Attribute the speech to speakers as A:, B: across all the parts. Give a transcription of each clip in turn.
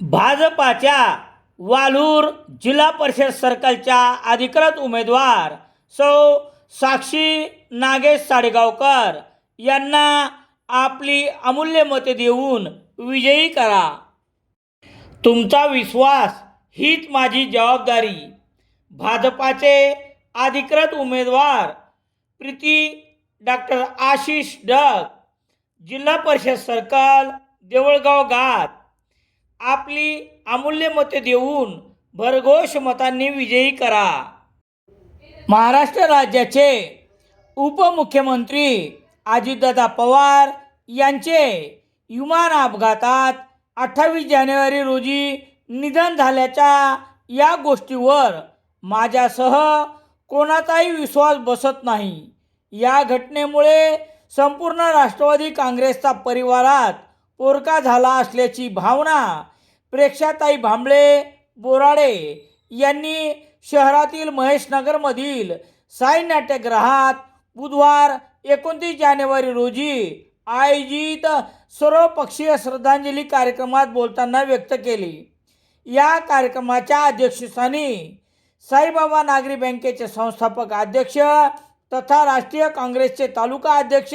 A: भाजपाच्या वालूर जिल्हा परिषद सर्कलच्या अधिकृत उमेदवार सौ साक्षी नागेश साडेगावकर यांना आपली अमूल्य मते देऊन विजयी करा. तुमचा विश्वास हीच माझी जबाबदारी. भाजपाचे अधिकृत उमेदवार प्रीती डॉक्टर आशिष डग, जिल्हा परिषद सर्कल, देवळगाव घाट. आपली अमूल्य मते देऊन भरघोष मतांनी विजयी करा. महाराष्ट्र राज्याचे उपमुख्यमंत्री अजितदादा पवार यांचे विमान अपघातात 28 जानेवारी रोजी निधन झाल्याच्या या गोष्टीवर माझ्यासह कोणाचाही विश्वास बसत नाही. या घटनेमुळे संपूर्ण राष्ट्रवादी काँग्रेसचा परिवारात पोरका झाला असल्याची भावना प्रेक्षाताई भांबळे बोराडे यांनी शहरातील महेशनगरमधील साई नाट्यगृहात बुधवार 29 जानेवारी रोजी आयोजित सर्वपक्षीय श्रद्धांजली कार्यक्रमात बोलताना व्यक्त केली. या कार्यक्रमाच्या अध्यक्षस्थानी साईबाबा नागरी बँकेचे संस्थापक अध्यक्ष तथा राष्ट्रीय काँग्रेसचे तालुका अध्यक्ष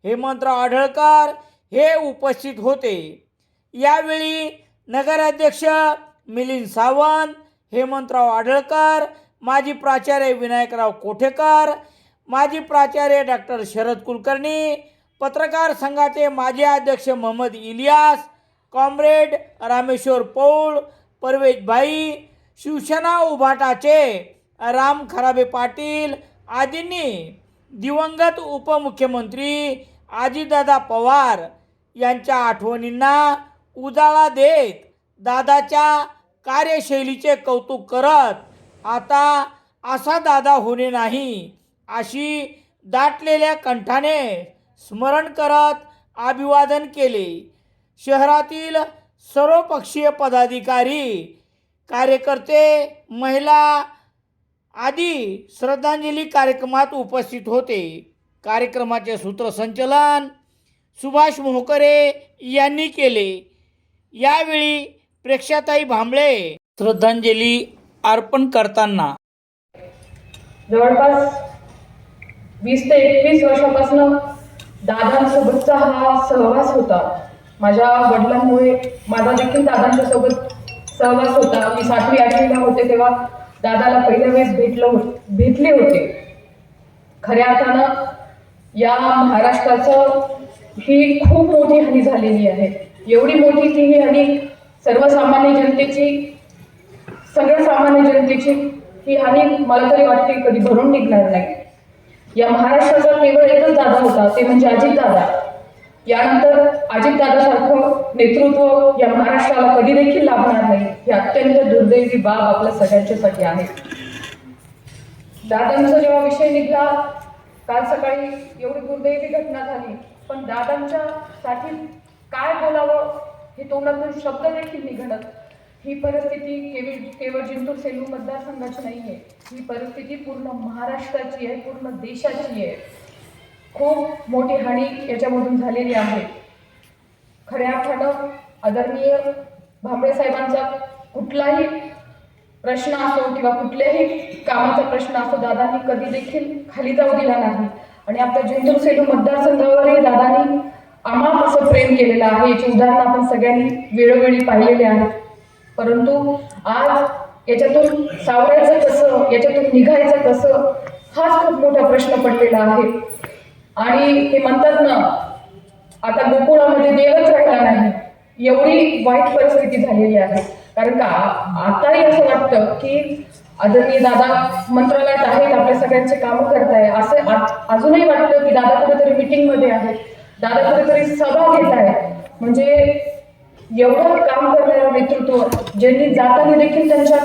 A: हेमंतराव आढळकर हे उपस्थित होते. यावेळी नगराध्यक्ष मिलिंद सावंत, हेमंतराव आढळकर, माजी प्राचार्य विनायकराव कोठेकर, माजी प्राचार्य डॉक्टर शरद कुलकर्णी, पत्रकार संघाचे माजी अध्यक्ष मोहम्मद इलियास, कॉम्रेड रामेश्वर पौळ, परवेज भाई, शिवसेना उभाटाचे राम खराबे पाटील आदींनी दिवंगत उपमुख्यमंत्री अजितदादा पवार यांच्या आठवणींना उजाळा देत दादाच्या कार्यशैलीचे कौतुक करत आता असा दादा होणे नाही अशी दाटलेल्या कंठाने स्मरण करत अभिवादन केले. शहरातील सर्वपक्षीय पदाधिकारी, कार्यकर्ते, महिला आदी श्रद्धांजली कार्यक्रमात उपस्थित होते. कार्यक्रमाचे सूत्रसंचालन सुभाष मोहकरे यांनी केले. यावेळी प्रेक्षाताई भांबळे श्रद्धांजली अर्पण करताना
B: जवळपास 20 ते 21 वर्षापासून दादांसोबतचा हा सहवास होता. माझ्या वडिलांमुळे माझा देखील दादांच्या सोबत सहवास होता. मी 7वी 8वीला होते तेव्हा दादाला पहिल्या वेळेस भेटले होते. खऱ्या अर्थानं या महाराष्ट्राचं ही खूप मोठी हानी झालेली आहे. एवढी मोठी की ही हानी सर्वसामान्य जनतेची ही हानी मला तरी वाटते कधी भरून निघणार नाही. या महाराष्ट्राचा केवळ एकच दादा होता, ते म्हणजे अजितदादा. यानंतर अजितदादासारखं नेतृत्व या महाराष्ट्राला कधी देखील लाभणार नाही. ही अत्यंत दुर्दैवी बाब आपल्या सगळ्यांच्यासाठी आहे. दादांचा जेव्हा विषय निघाला, काल सकाळी एवढी दुर्दैवी घटना झाली, पण दादांच्या साठी काय बोलावं हे तोंडातून शब्द देखील निघणं. ही परिस्थिती केवळ जिंतूर सेलू मतदारसंघाची नाही आहे. ही परिस्थिती पूर्ण महाराष्ट्राची आहे, पूर्ण देशाची आहे. खूप मोठी हानी याच्यामधून झालेली आहे. खऱ्या अर्थानं आदरणीय भांबळे साहेबांचा कुठलाही प्रश्न असो किंवा कुठल्याही कामाचा प्रश्न असो दादांनी कधी देखील खाली जाऊ दिला नाही. आणि आपल्या जिंतूर सेलू मतदारसंघावरही दादांनी आम्हाला असं प्रेम केलेलं आहे. याची उदाहरणं आपण सगळ्यांनी वेळोवेळी पाहिलेले आहेत. परंतु आज याच्यातून सावरायचं कसं, याच्यातून निघायचं कसं, हाच खूप मोठा प्रश्न पडलेला आहे. आणि ते म्हणतात ना, आता गोकुळामध्ये देवच राहिला नाही, एवढी वाईट परिस्थिती झालेली आहे. कारण का आताही असं वाटतं की आदरणीय दादा मंत्रालयात आहेत, आपल्या सगळ्यांचे कामं करताय, असं अजूनही वाटतं की दादा कुठेतरी मीटिंगमध्ये आहेत, दादा कुठेतरी सभा घेत आहे. म्हणजे एवढं काम करणारं नेतृत्व, ज्यांनी जाताना देखील त्यांच्या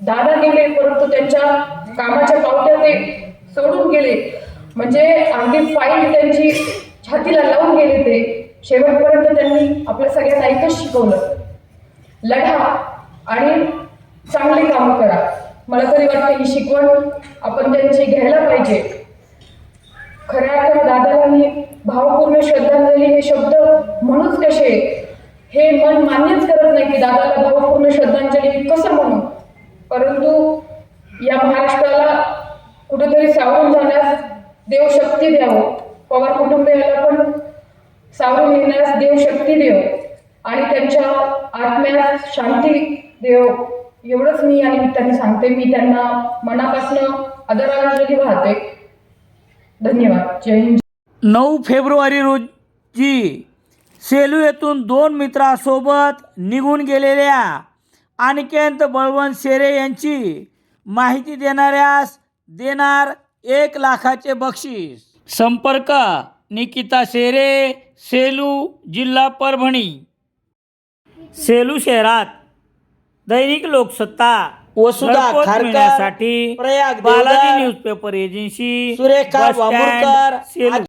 B: दादा गेले, परंतु त्यांच्या कामाच्या पावत्या ते सोडून गेले. म्हणजे अगदी फाईल त्यांची छातीला लावून गेले. ते शेवटपर्यंत त्यांनी आपल्या सगळ्यांना एकच शिकवलं, लढा आणि चांगले कामं करा. मला तरी वाटतं ही शिकवण आपण त्यांची घ्यायला पाहिजे. खऱ्या अर्थानं दादाला मी भावपूर्ण श्रद्धांजली हे शब्द म्हणूच कसे हे मन मान्यच करत नाही की दादाला भावपूर्ण श्रद्धांजली कसं म्हणू. परंतु या महाराष्ट्राला कुठेतरी सावरून जाण्यास देव शक्ती द्यावं, पवार कुटुंबियाला पण सावरून येण्यास देव शक्ती देव आणि त्यांच्या आत्म्यास शांती देव, एवढंच मी या निमित्ताने सांगते. मी त्यांना मनापासून आदरांजली वाहते. धन्यवाद. जय हिंद.
A: 9 फेब्रुवारी रोजी सेलू येथून 2 मित्रांसोबत निघून गेलेल्या अनिकेत बळवंत शेरे यांची माहिती देणाऱ्यास देणार 1 लाखाचे बक्षीस. संपर्क निकिता शेरे, सेलू, जिल्हा परभणी. सेलू शहरात दैनिक लोकसत्ता
C: वसुधा
A: घरपोच
C: खारकर,
A: मिळण्यासाठी
C: Prayag
A: Balaji
C: Deodhar,
A: newspaper agency,
C: Surekha
A: bus stand,
C: Vamurkar,
A: Selu.